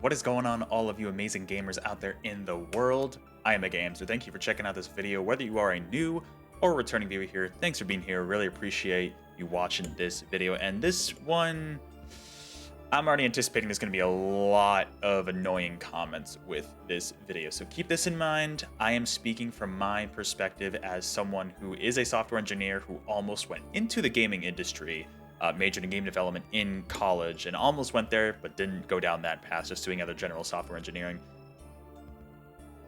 What is going on, all of you amazing gamers out there in the world? I am MegaAmpster. Thank you for checking out this video. Whether you are a new or returning viewer here, thanks for being here. Really appreciate you watching this video. And this one, I'm already anticipating there's going to be a lot of annoying comments with this video. So keep this in mind. I am speaking from my perspective as someone who is a software engineer who almost went into the gaming industry. Majored in game development in college and almost went there, but didn't go down that path, just doing other general software engineering.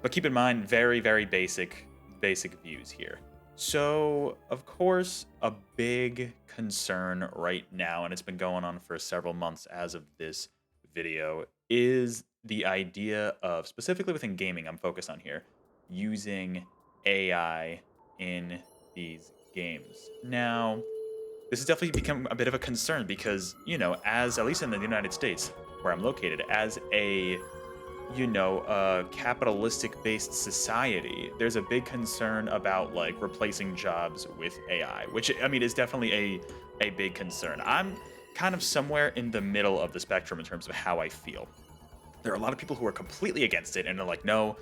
But keep in mind, very, very basic views here. So, of course, a big concern right now, and it's been going on for several months as of this video, is the idea of, specifically within gaming, I'm focused on here, using AI in these games. Now, this has definitely become a bit of a concern because, as at least in the United States, where I'm located, as a, capitalistic-based society, there's a big concern about like replacing jobs with AI, which I mean is definitely a big concern. I'm kind of somewhere in the middle of the spectrum in terms of how I feel. There are a lot of people who are completely against it and are like, no,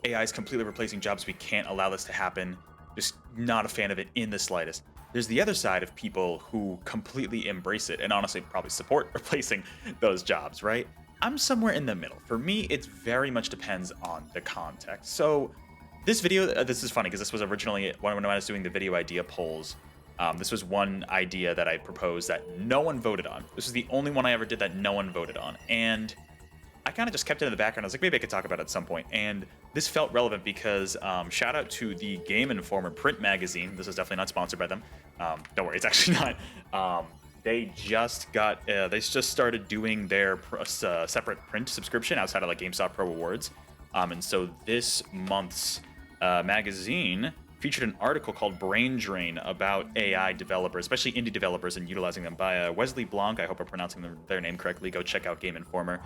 AI is completely replacing jobs. We can't allow this to happen. Just not a fan of it in the slightest. There's the other side of people who completely embrace it and honestly probably support replacing those jobs, right? I'm somewhere in the middle. For me, it very much depends on the context. So this video, this is funny because this was originally when I was doing the video idea polls. This was one idea that I proposed that no one voted on. This was the only one I ever did that no one voted on. And I kind of just kept it in the background. I was like, maybe I could talk about it at some point. And this felt relevant because shout out to the GameInformer print magazine. This is definitely not sponsored by them. Don't worry, it's actually not. They just started doing their separate print subscription outside of like GameStop Pro Awards. And so this month's magazine featured an article called Brain Drain about AI developers, especially indie developers, and utilizing them by Wesley LeBlanc. I hope I'm pronouncing their name correctly. Go check out GameInformer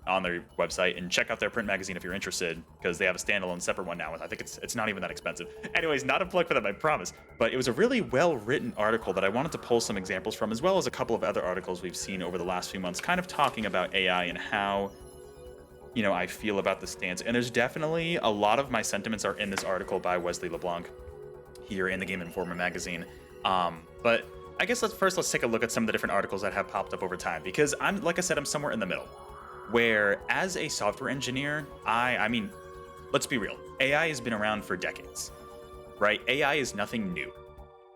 on their website and check out their print magazine if you're interested, because they have a standalone separate one now. I think it's not even that expensive. Anyways, not a plug for them, I promise. But it was a really well-written article that I wanted to pull some examples from, as well as a couple of other articles we've seen over the last few months, kind of talking about AI and how I feel about the stance. And there's definitely a lot of my sentiments are in this article by Wesley LeBlanc here in the GameInformer magazine. But I guess let's take a look at some of the different articles that have popped up over time, because like I said, I'm somewhere in the middle, where as a software engineer, I mean, let's be real. AI has been around for decades, right? AI is nothing new.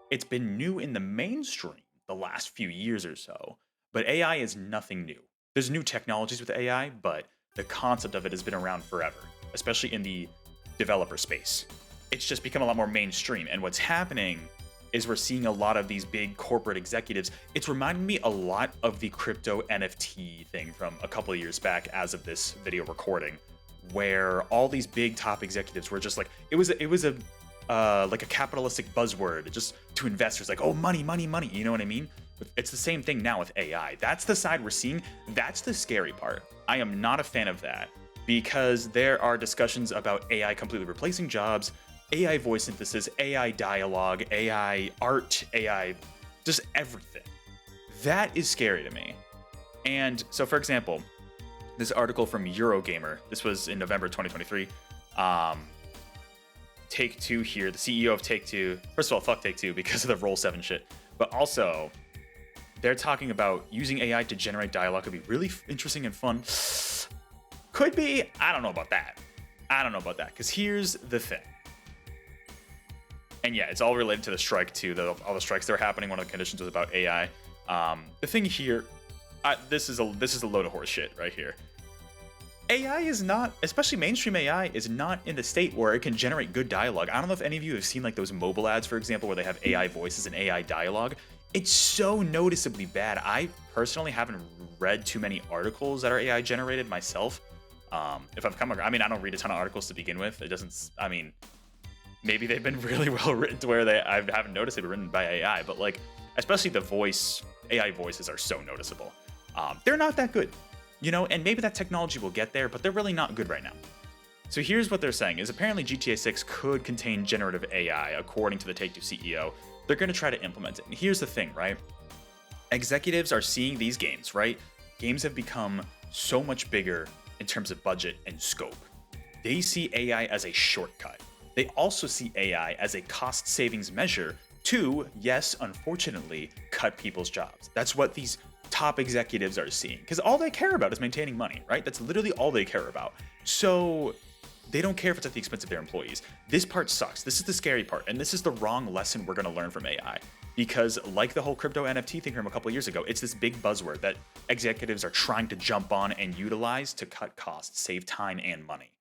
It's been new in the mainstream the last few years or so, but AI is nothing new. There's new technologies with AI, but the concept of it has been around forever, especially in the developer space. It's just become a lot more mainstream. And what's happening is we're seeing a lot of these big corporate executives. It's reminding me a lot of the crypto NFT thing from a couple of years back as of this video recording, where all these big top executives were just like, it was a like a capitalistic buzzword just to investors, like, oh, money, money, money. You know what I mean? It's the same thing now with AI. That's the side we're seeing. That's the scary part. I am not a fan of that, because there are discussions about AI completely replacing jobs, AI voice synthesis, AI dialogue, AI art, AI, just everything. That is scary to me. And so, for example, this article from Eurogamer, this was in November 2023. Take-Two here, the CEO of Take-Two. First of all, fuck Take-Two because of the Roll 7 shit. But also, they're talking about using AI to generate dialogue could be really interesting and fun. Could be. I don't know about that. Because here's the thing. And yeah, it's all related to the strike too. All the strikes that are happening. One of the conditions was about AI. The thing here, this is a load of horse shit right here. AI is not, especially mainstream AI, is not in the state where it can generate good dialogue. I don't know if any of you have seen like those mobile ads, for example, where they have AI voices and AI dialogue. It's so noticeably bad. I personally haven't read too many articles that are AI generated myself. If I've come across, I mean, I don't read a ton of articles to begin with. It doesn't, I mean, maybe they've been really well written to where I haven't noticed they've been written by AI, but like, especially the AI voices are so noticeable. They're not that good, and maybe that technology will get there, but they're really not good right now. So here's what they're saying is apparently GTA 6 could contain generative AI, according to the Take-Two CEO. They're going to try to implement it. And here's the thing, right? Executives are seeing these games, right? games have become so much bigger in terms of budget and scope. They see AI as a shortcut. They also see AI as a cost savings measure to, yes, unfortunately, cut people's jobs. That's what these top executives are seeing, because all they care about is maintaining money, right? That's literally all they care about. So they don't care if it's at the expense of their employees. This part sucks. This is the scary part, and this is the wrong lesson we're going to learn from AI. Because like the whole crypto NFT thing from a couple of years ago, it's this big buzzword that executives are trying to jump on and utilize to cut costs, save time and money.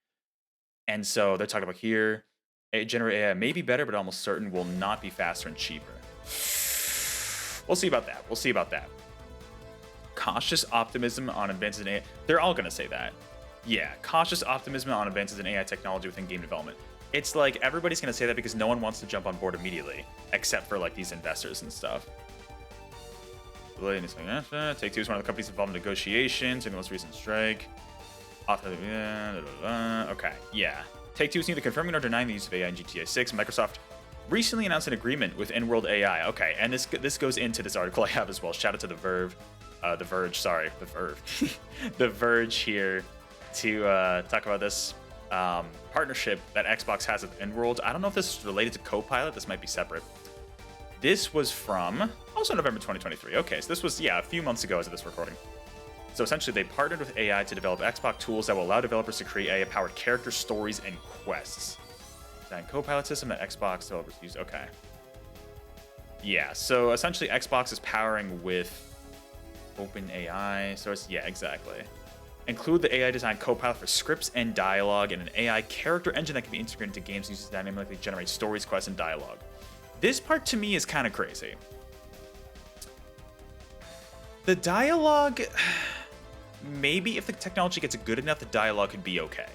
And so they're talking about here, generative AI may be better, but almost certain will not be faster and cheaper. We'll see about that. We'll see about that. Cautious optimism on advances in AI. They're all going to say that. Yeah, cautious optimism on advances in AI technology within game development. It's like everybody's going to say that because no one wants to jump on board immediately, except for like these investors and stuff. Take-Two is one of the companies involved in negotiations in the most recent strike. Okay, yeah. Take-Two is neither confirming nor denying the use of AI in GTA 6. Microsoft recently announced an agreement with in-world AI. Okay, and this goes into this article I have as well. Shout out to The Verge. The Verge here to talk about this partnership that Xbox has with in-world. I don't know if this is related to Copilot. This might be separate. This was from also November 2023. Okay, so this was, yeah, a few months ago as of this recording. So essentially, they partnered with AI to develop Xbox tools that will allow developers to create AI-powered character stories and quests. Design Copilot system that Xbox developers use. Okay. Yeah, so essentially, Xbox is powering with OpenAI. So it's, yeah, exactly. Include the AI design Copilot for scripts and dialogue, and an AI character engine that can be integrated into games uses dynamically generate stories, quests, and dialogue. This part to me is kind of crazy. The dialogue, maybe if the technology gets good enough, the dialogue could be okay.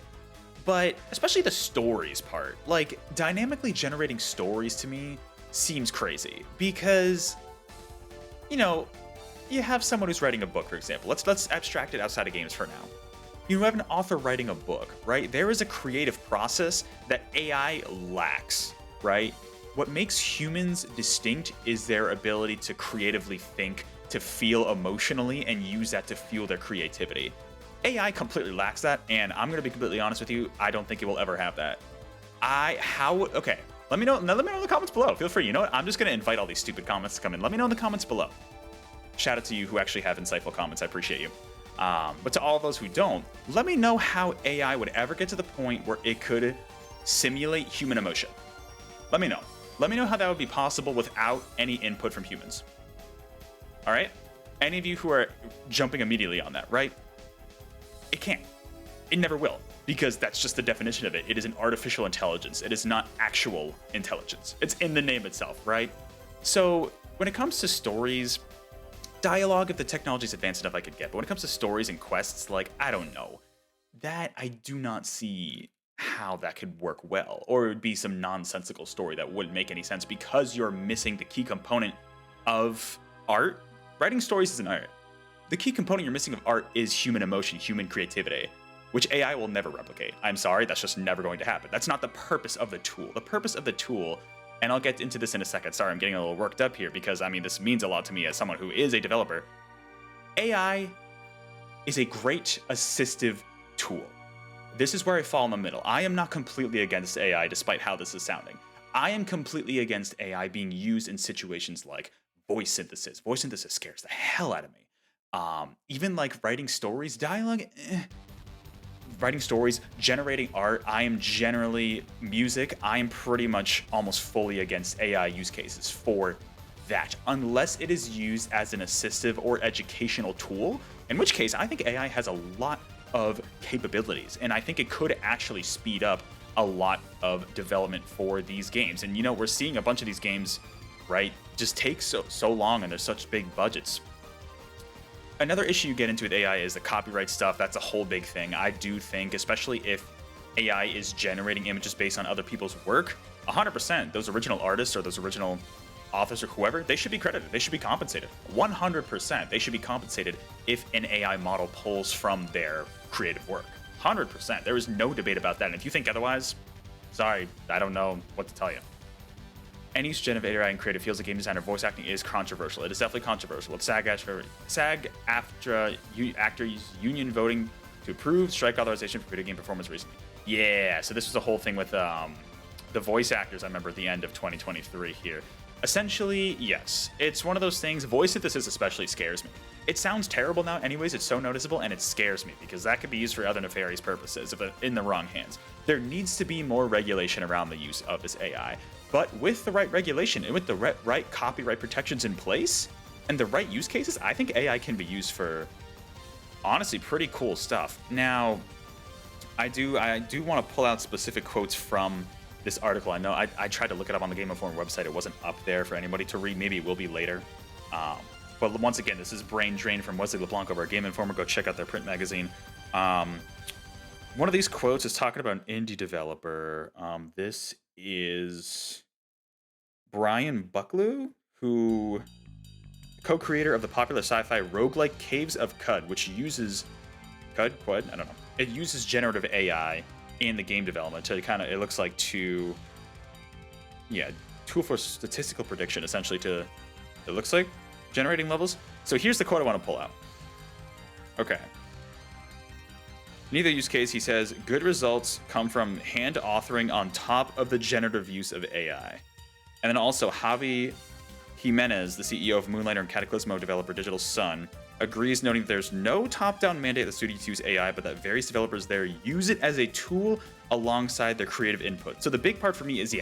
But especially the stories part, like dynamically generating stories to me seems crazy because, you know, you have someone who's writing a book, for example. Let's abstract it outside of games for now. You have an author writing a book, right? There is a creative process that AI lacks, right? What makes humans distinct is their ability to creatively think, to feel emotionally, and use that to fuel their creativity. AI completely lacks that, and I'm gonna be completely honest with you, I don't think it will ever have that. Okay, let me know in the comments below. Feel free, you know what? I'm just gonna invite all these stupid comments to come in. Let me know in the comments below. Shout out to you who actually have insightful comments. I appreciate you. But to all of those who don't, let me know how AI would ever get to the point where it could simulate human emotion. Let me know. Let me know how that would be possible without any input from humans. All right? Any of you who are jumping immediately on that, right? It can't. It never will, because that's just the definition of it. It is an artificial intelligence. It is not actual intelligence. It's in the name itself, right? So when it comes to stories, dialogue, if the technology is advanced enough, I could get. But when it comes to stories and quests, like, I don't know. That I do not see how that could work well. Or it would be some nonsensical story that wouldn't make any sense because you're missing the key component of art. Writing stories is an art. The key component you're missing of art is human emotion, human creativity, which AI will never replicate. I'm sorry, that's just never going to happen. That's not the purpose of the tool. The purpose of the tool, and I'll get into this in a second. Sorry, I'm getting a little worked up here because, I mean, this means a lot to me as someone who is a developer. AI is a great assistive tool. This is where I fall in the middle. I am not completely against AI, despite how this is sounding. I am completely against AI being used in situations like voice synthesis. Voice synthesis scares the hell out of me. Even like writing stories, dialogue, writing stories, generating art. I am generally music. I am pretty much almost fully against AI use cases for that, unless it is used as an assistive or educational tool, in which case I think AI has a lot of capabilities, and I think it could actually speed up a lot of development for these games. And you know, we're seeing a bunch of these games, right, just take so long, and there's such big budgets. Another issue you get into with AI is the copyright stuff. That's a whole big thing. I do think, especially if AI is generating images based on other people's work, 100%, those original artists or those original authors or whoever, they should be credited. They should be compensated. 100%, they should be compensated if an AI model pulls from their creative work. 100%. There is no debate about that. And if you think otherwise, sorry, I don't know what to tell you. Any use of AI in creative fields of game design or voice acting is controversial. It is definitely controversial. With SAG-AFTRA actors union voting to approve strike authorization for video game performance recently. Yeah, so this was the whole thing with the voice actors, I remember, at the end of 2023 here. Essentially, yes, it's one of those things. Voice synthesis especially scares me. It sounds terrible now anyways. It's so noticeable, and it scares me because that could be used for other nefarious purposes if in the wrong hands. There needs to be more regulation around the use of this AI. But with the right regulation and with the right copyright protections in place and the right use cases, I think AI can be used for honestly pretty cool stuff. Now, I do want to pull out specific quotes from this article. I know I tried to look it up on the GameInformer website. It wasn't up there for anybody to read. Maybe it will be later. But once again, this is Brain Drain from Wesley LeBlanc over at GameInformer. Go check out their print magazine. One of these quotes is talking about an indie developer. This is Brian Bucklew, who co-creator of the popular sci-fi roguelike Caves of Qud, which uses Qud? I don't know. It uses generative AI in the game development to kind of, it looks like tool for statistical prediction, essentially, to, it looks like, generating levels. So here's the quote I want to pull out. Okay. Neither use case, he says, good results come from hand authoring on top of the generative use of AI. And then also, Javi Jimenez, the CEO of Moonlighter and Cataclysmo developer Digital Sun, agrees, noting that there's no top-down mandate that studios use AI, but that various developers there use it as a tool alongside their creative input. So the big part for me is,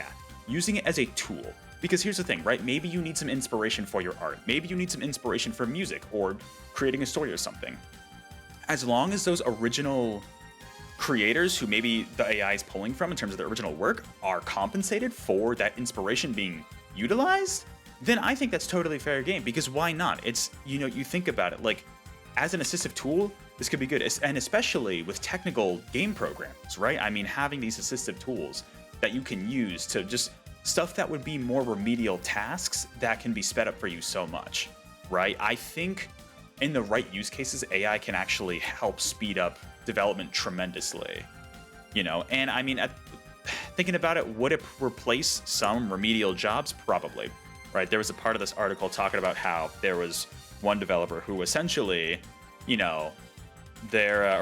using it as a tool. Because here's the thing, right? Maybe you need some inspiration for your art. Maybe you need some inspiration for music or creating a story or something. As long as those original creators who maybe the AI is pulling from in terms of their original work are compensated for that inspiration being utilized, then I think that's totally fair game, because why not? It's, you think about it, like, as an assistive tool, this could be good, and especially with technical game programs, right? I mean, having these assistive tools that you can use to just stuff that would be more remedial tasks that can be sped up for you so much, right? I think in the right use cases, AI can actually help speed up development tremendously, and I mean, thinking about it, would it replace some remedial jobs? Probably, right? There was a part of this article talking about how there was one developer who essentially, or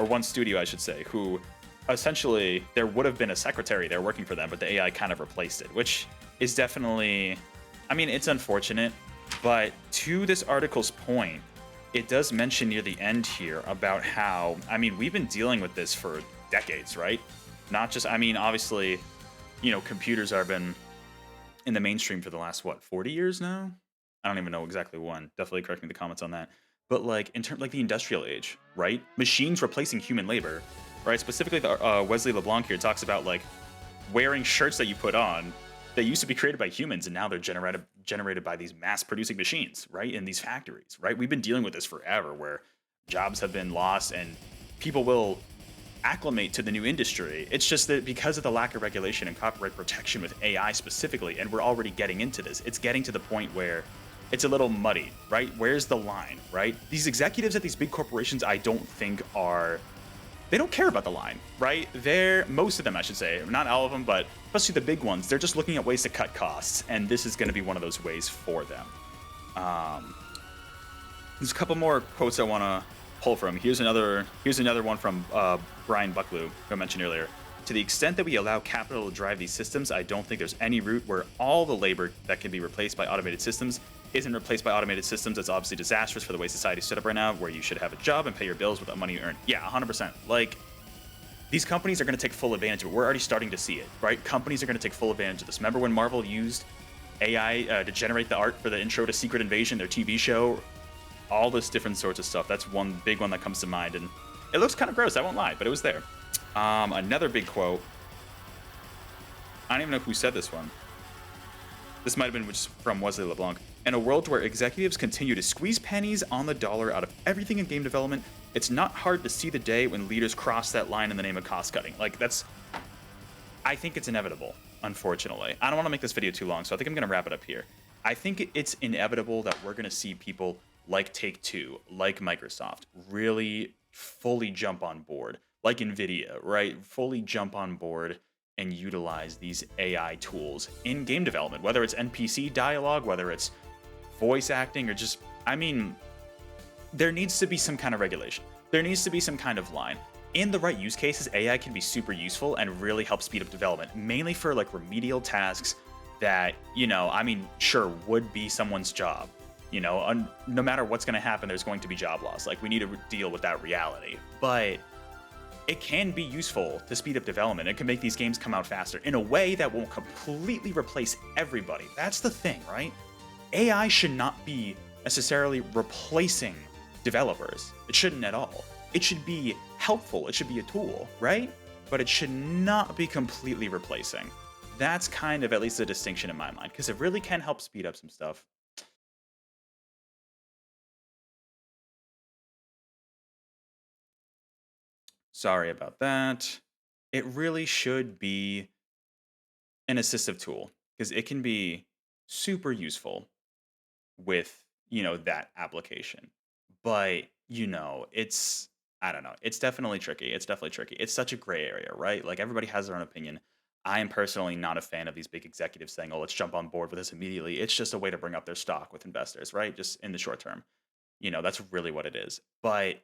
one studio, I should say, who essentially there would have been a secretary there working for them, but the AI kind of replaced it, which is definitely, I mean, it's unfortunate, but to this article's point, it does mention near the end here about how, I mean, we've been dealing with this for decades, right? Not just, I mean, obviously, computers have been in the mainstream for the last, 40 years now? I don't even know exactly when. Definitely correct me in the comments on that. But like, in terms like the industrial age, right? Machines replacing human labor, right? Specifically, the Wesley LeBlanc here talks about like wearing shirts that you put on that used to be created by humans, and now they're generated by these mass-producing machines, right? In these factories, right? We've been dealing with this forever, where jobs have been lost and people will acclimate to the new industry. It's just that because of the lack of regulation and copyright protection with AI specifically, and we're already getting into this, it's getting to the point where it's a little muddy, right? Where's the line, right? These executives at these big corporations, I don't think they don't care about the line, right? Most of them, I should say, not all of them, but especially the big ones, they're just looking at ways to cut costs, and this is going to be one of those ways for them. There's a couple more quotes I want to pull from. Here's another one from Brian Bucklew, who I mentioned earlier. To the extent that we allow capital to drive these systems, I don't think there's any route where all the labor that can be replaced by automated systems isn't replaced by automated systems. That's obviously disastrous for the way society's set up right now, where you should have a job and pay your bills with the money you earn. Yeah, 100%. Like, these companies are going to take full advantage of it. We're already starting to see it, right? Companies are going to take full advantage of this. Remember when Marvel used AI to generate the art for the intro to Secret Invasion, their TV show? All this different sorts of stuff. That's one big one that comes to mind, and it looks kind of gross, I won't lie, but it was there. Another big quote. I don't even know who said this one. This might have been from Wesley LeBlanc. In a world where executives continue to squeeze pennies on the dollar out of everything in game development, it's not hard to see the day when leaders cross that line in the name of cost cutting. Like, I think it's inevitable, unfortunately. I don't want to make this video too long, so I think I'm going to wrap it up here. I think it's inevitable that we're going to see people like Take-Two, like Microsoft, really fully jump on board, like NVIDIA, right? Fully jump on board and utilize these AI tools in game development, whether it's NPC dialogue, whether it's voice acting, or just, I mean, there needs to be some kind of regulation. There needs to be some kind of line. In the right use cases, AI can be super useful and really help speed up development, mainly for like remedial tasks that, I mean, sure, would be someone's job. No matter what's going to happen, there's going to be job loss. Like, we need to deal with that reality. But it can be useful to speed up development. It can make these games come out faster in a way that won't completely replace everybody. That's the thing, right? AI should not be necessarily replacing developers. It shouldn't at all. It should be helpful. It should be a tool, right? But it should not be completely replacing. That's kind of at least a distinction in my mind, because it really can help speed up some stuff. Sorry about that. It really should be an assistive tool, because it can be super useful with, that application. But, it's, I don't know. It's definitely tricky. It's definitely tricky. It's such a gray area, right? Like, everybody has their own opinion. I am personally not a fan of these big executives saying, "Oh, let's jump on board with this immediately." It's just a way to bring up their stock with investors, right? Just in the short term. That's really what it is. But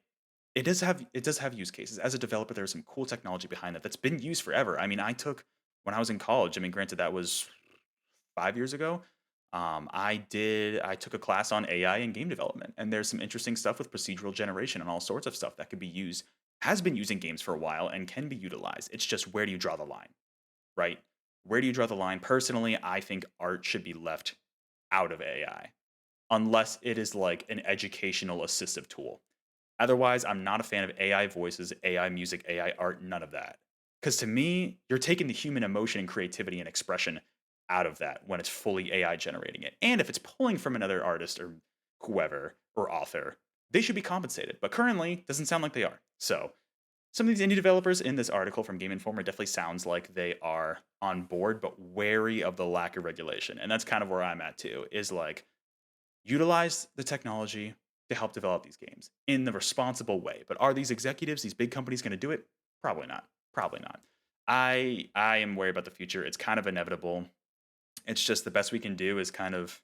it does have use cases. As a developer, there's some cool technology behind it that's been used forever. I mean, I took when I was in college. I mean, granted, that was 5 years ago. I took a class on AI and game development, and there's some interesting stuff with procedural generation and all sorts of stuff that could be used, has been used in games for a while, and can be utilized. It's just, where do you draw the line, right? Where do you draw the line? Personally, I think art should be left out of AI, unless it is like an educational assistive tool. Otherwise, I'm not a fan of AI voices, AI music, AI art, none of that. Because to me, you're taking the human emotion and creativity and expression out of that when it's fully AI generating it. And if it's pulling from another artist or whoever or author, they should be compensated. But currently, doesn't sound like they are. So some of these indie developers in this article from GameInformer definitely sounds like they are on board, but wary of the lack of regulation. And that's kind of where I'm at too, is like, utilize the technology to help develop these games in the responsible way. But are these executives, these big companies, going to do it? Probably not. Probably not. I am worried about the future. It's kind of inevitable. It's just the best we can do is kind of,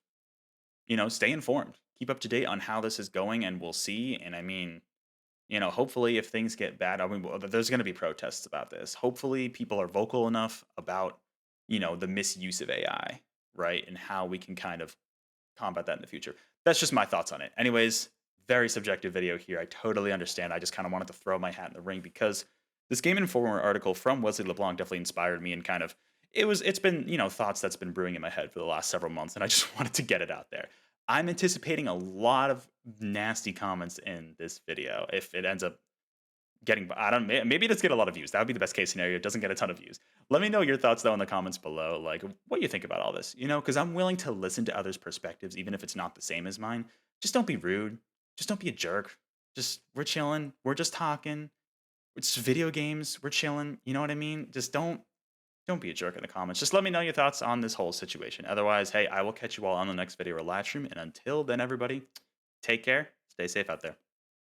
stay informed, keep up to date on how this is going, and we'll see. And I mean, hopefully, if things get bad, I mean, there's going to be protests about this. Hopefully, people are vocal enough about, the misuse of AI, right? And how we can kind of combat that in the future. That's just my thoughts on it. Anyways, very subjective video here. I totally understand. I just kind of wanted to throw my hat in the ring, because this Game Informer article from Wesley LeBlanc definitely inspired me, and kind of, it's been, thoughts that's been brewing in my head for the last several months, and I just wanted to get it out there. I'm anticipating a lot of nasty comments in this video if it ends up getting, I don't, maybe it does get a lot of views. That would be the best case scenario. It doesn't get a ton of views. Let me know your thoughts though in the comments below, like what you think about all this, because I'm willing to listen to others' perspectives, even if it's not the same as mine. Just don't be rude. Just don't be a jerk. Just, we're chilling. We're just talking. It's video games. We're chilling. You know what I mean? Just don't be a jerk in the comments. Just let me know your thoughts on this whole situation. Otherwise, hey, I will catch you all on the next video or live stream. And until then, everybody, take care. Stay safe out there.